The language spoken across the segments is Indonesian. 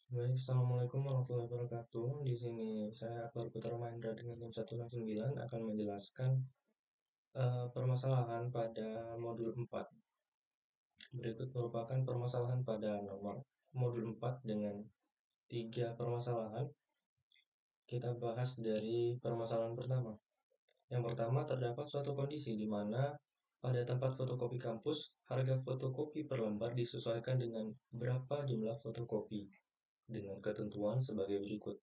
Baik, Assalamualaikum warahmatullahi wabarakatuh. Di sini saya Akbar Putra Mahendra dengan NIM 169 akan menjelaskan permasalahan pada modul 4. Berikut merupakan permasalahan pada nomor modul 4 dengan 3 permasalahan. Kita bahas dari permasalahan pertama. Yang pertama, terdapat suatu kondisi di mana pada tempat fotokopi kampus, harga fotokopi per lembar disesuaikan dengan berapa jumlah fotokopi dengan ketentuan sebagai berikut.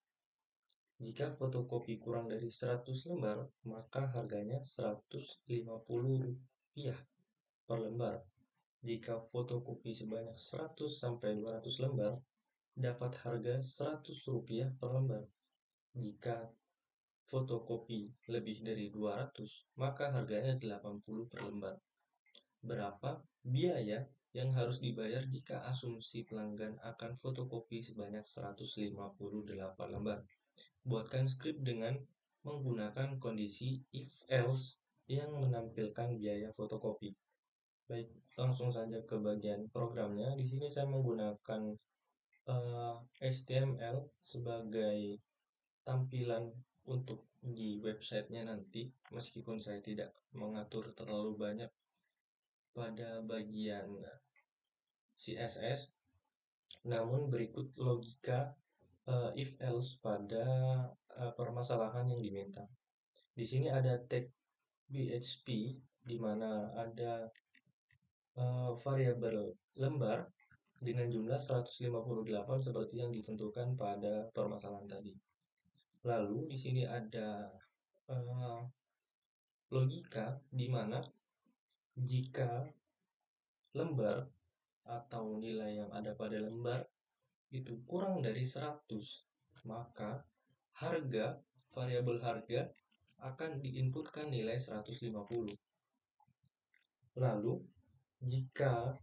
Jika fotokopi kurang dari 100 lembar, maka harganya Rp150 per lembar. Jika fotokopi sebanyak 100 sampai 200 lembar, dapat harga Rp100 per lembar. Jika fotokopi lebih dari 200, maka harganya 80 per lembar. Berapa biaya yang harus dibayar jika asumsi pelanggan akan fotokopi sebanyak 158 lembar? Buatkan skrip dengan menggunakan kondisi if-else yang menampilkan biaya fotokopi. Baik, langsung saja ke bagian programnya. Di sini saya menggunakan HTML sebagai tampilan untuk di websitenya nanti, meskipun saya tidak mengatur terlalu banyak pada bagian CSS. Namun berikut logika if-else pada permasalahan yang diminta. Di sini ada tag PHP di mana ada variabel lembar dengan jumlah 158 seperti yang ditentukan pada permasalahan tadi. Lalu di sini ada logika di mana jika lembar atau nilai yang ada pada lembar itu kurang dari 100, maka variabel harga akan diinputkan nilai 150. Lalu jika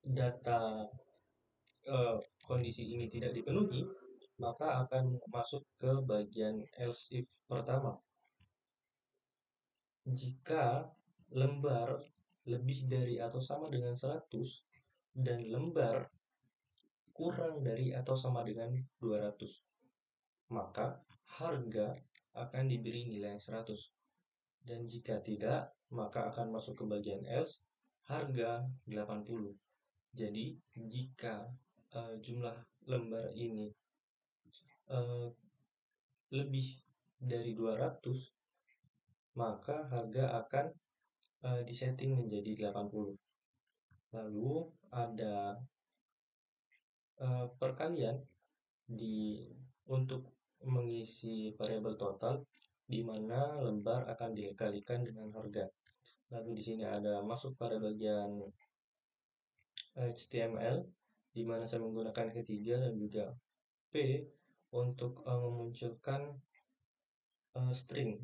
data kondisi ini tidak dipenuhi, maka akan masuk ke bagian else if pertama. Jika lembar lebih dari atau sama dengan 100 dan lembar kurang dari atau sama dengan 200, maka harga akan diberi nilai 100. Dan jika tidak, maka akan masuk ke bagian else, harga 80. Jadi, jika jumlah lembar ini lebih dari 200, maka harga akan disetting menjadi 80. Lalu ada perkalian untuk mengisi variabel total, di mana lembar akan dikalikan dengan harga. Lalu di sini ada masuk pada bagian HTML, di mana saya menggunakan ketiga dan juga P untuk memunculkan string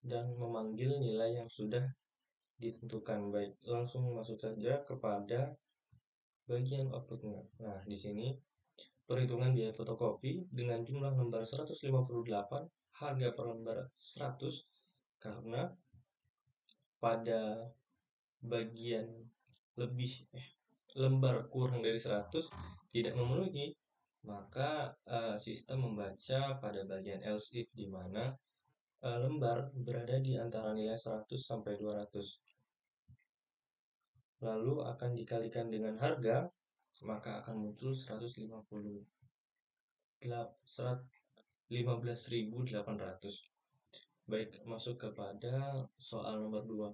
dan memanggil nilai yang sudah ditentukan. Baik, langsung masuk saja kepada bagian outputnya. Nah, di sini perhitungan biaya fotokopi dengan jumlah lembar 158, harga per lembar 100, karena pada bagian lembar kurang dari 100 tidak memenuhi, maka sistem membaca pada bagian else if di mana lembar berada di antara nilai 100 sampai 200. Lalu akan dikalikan dengan harga, maka akan muncul 15.800. Baik, masuk kepada soal nomor 2.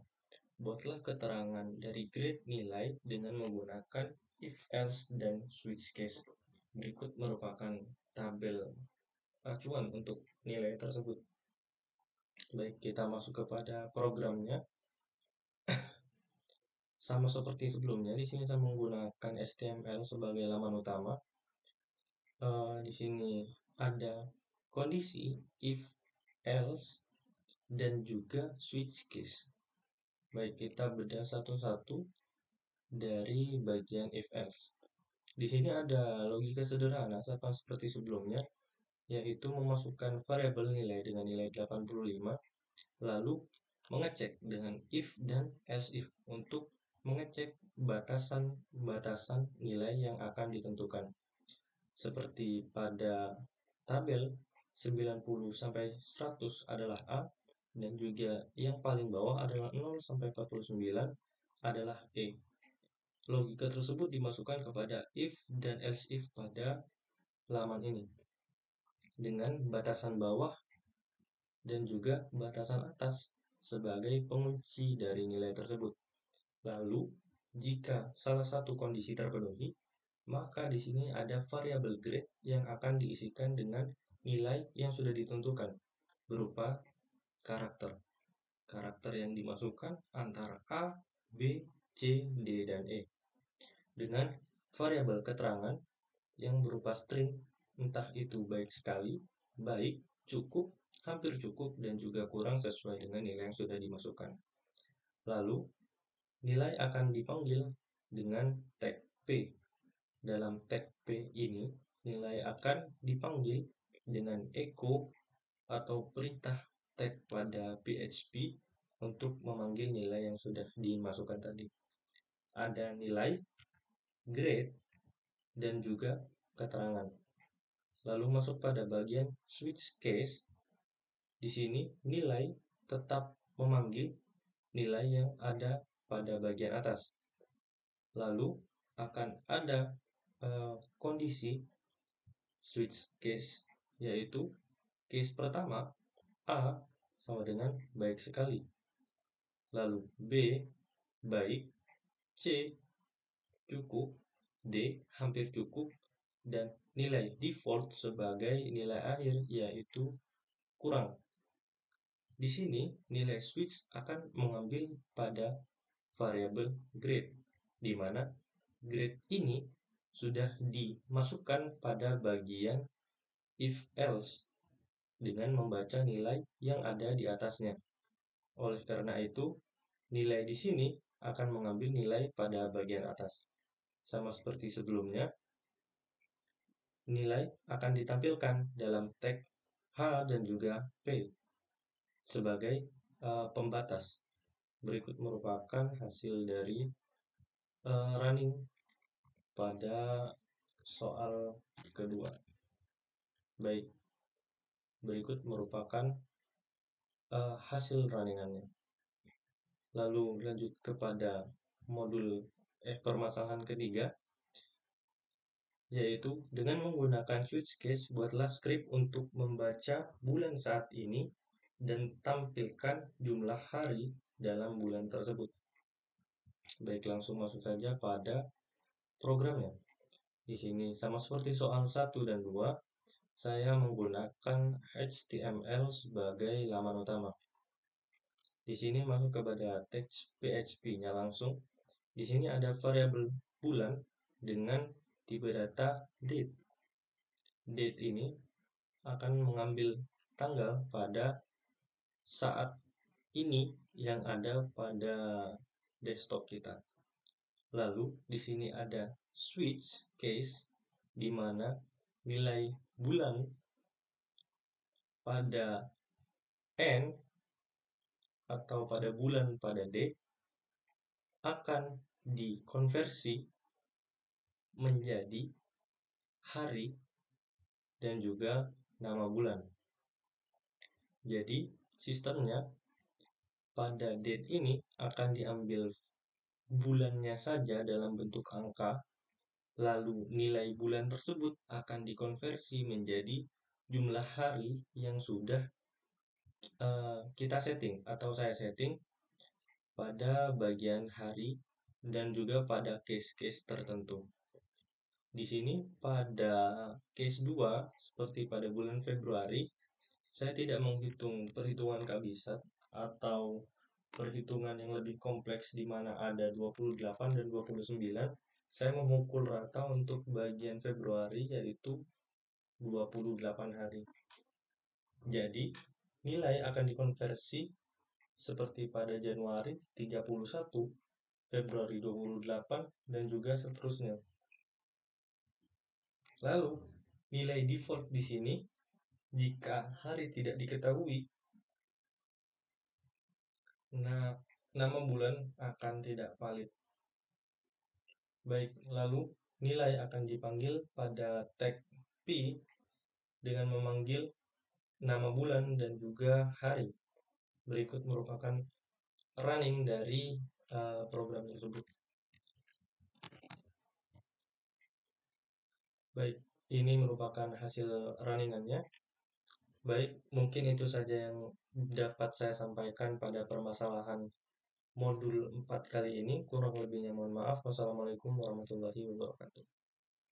Buatlah keterangan dari grade nilai dengan menggunakan if, else, dan switch case. Berikut merupakan tabel acuan untuk nilai tersebut. Baik, kita masuk kepada programnya. Sama seperti sebelumnya, di sini saya menggunakan HTML sebagai laman utama. Di sini ada kondisi if, else, dan juga switch case. Baik, kita bedah satu-satu dari bagian if, else. Di sini ada logika sederhana sama seperti sebelumnya, yaitu memasukkan variabel nilai dengan nilai 85, lalu mengecek dengan if dan else if untuk mengecek batasan-batasan nilai yang akan ditentukan. seperti pada tabel 90 sampai 100 adalah A, dan juga yang paling bawah adalah 0 sampai 49 adalah E. Logika tersebut dimasukkan kepada if dan else if pada laman ini dengan batasan bawah dan juga batasan atas sebagai pengunci dari nilai tersebut. Lalu, jika salah satu kondisi terpenuhi, maka di sini ada variabel grade yang akan diisikan dengan nilai yang sudah ditentukan berupa karakter. Karakter yang dimasukkan antara A, B, C, D, dan E. Dengan variabel keterangan yang berupa string, entah itu baik sekali, baik, cukup, hampir cukup, dan juga kurang sesuai dengan nilai yang sudah dimasukkan. Lalu, nilai akan dipanggil dengan tag P. Dalam tag P ini, nilai akan dipanggil dengan echo atau perintah tag pada PHP untuk memanggil nilai yang sudah dimasukkan tadi. Ada nilai, grade, dan juga keterangan. Lalu masuk pada bagian switch case. Di sini nilai tetap memanggil nilai yang ada pada bagian atas. Lalu akan ada kondisi switch case, yaitu case pertama A sama dengan baik sekali, lalu B baik, C cukup, D hampir cukup, dan nilai default sebagai nilai akhir yaitu kurang. Di sini nilai switch akan mengambil pada variabel grade, di mana grade ini sudah dimasukkan pada bagian if else dengan membaca nilai yang ada di atasnya. Oleh karena itu, nilai di sini akan mengambil nilai pada bagian atas. Sama seperti sebelumnya, nilai akan ditampilkan dalam tag H dan juga P sebagai pembatas. Berikut merupakan hasil dari running pada soal kedua. Baik, berikut merupakan hasil runningannya. Lalu lanjut kepada modul permasalahan ketiga, yaitu dengan menggunakan switch case, buatlah skrip untuk membaca bulan saat ini dan tampilkan jumlah hari dalam bulan tersebut. Baik, langsung masuk saja pada programnya. Di sini sama seperti soal 1 dan 2, saya menggunakan HTML sebagai laman utama. Di sini masuk kepada teks PHP-nya langsung. Di sini ada variabel bulan dengan tipe data date. Date ini akan mengambil tanggal pada saat ini yang ada pada desktop kita. Lalu di sini ada switch case, di mana nilai bulan pada N atau pada bulan pada D akan dikonversi menjadi hari dan juga nama bulan. Jadi sistemnya pada date ini akan diambil bulannya saja dalam bentuk angka, lalu nilai bulan tersebut akan dikonversi menjadi jumlah hari yang sudah kita setting atau saya setting pada bagian hari dan juga pada case-case tertentu. Di sini pada case 2 seperti pada bulan Februari, saya tidak menghitung perhitungan kabisat atau perhitungan yang lebih kompleks di mana ada 28 dan 29. Saya memukul rata untuk bagian Februari yaitu 28 hari. Jadi, nilai akan dikonversi seperti pada Januari 31, Februari 28, dan juga seterusnya. Lalu, nilai default di sini, jika hari tidak diketahui, nama bulan akan tidak valid. Baik, lalu nilai akan dipanggil pada tag P dengan memanggil nama bulan dan juga hari. Berikut merupakan running dari program tersebut. Baik, ini merupakan hasil runningannya. Baik, mungkin itu saja yang dapat saya sampaikan pada permasalahan modul 4 kali ini. Kurang lebihnya mohon maaf. Wassalamualaikum warahmatullahi wabarakatuh.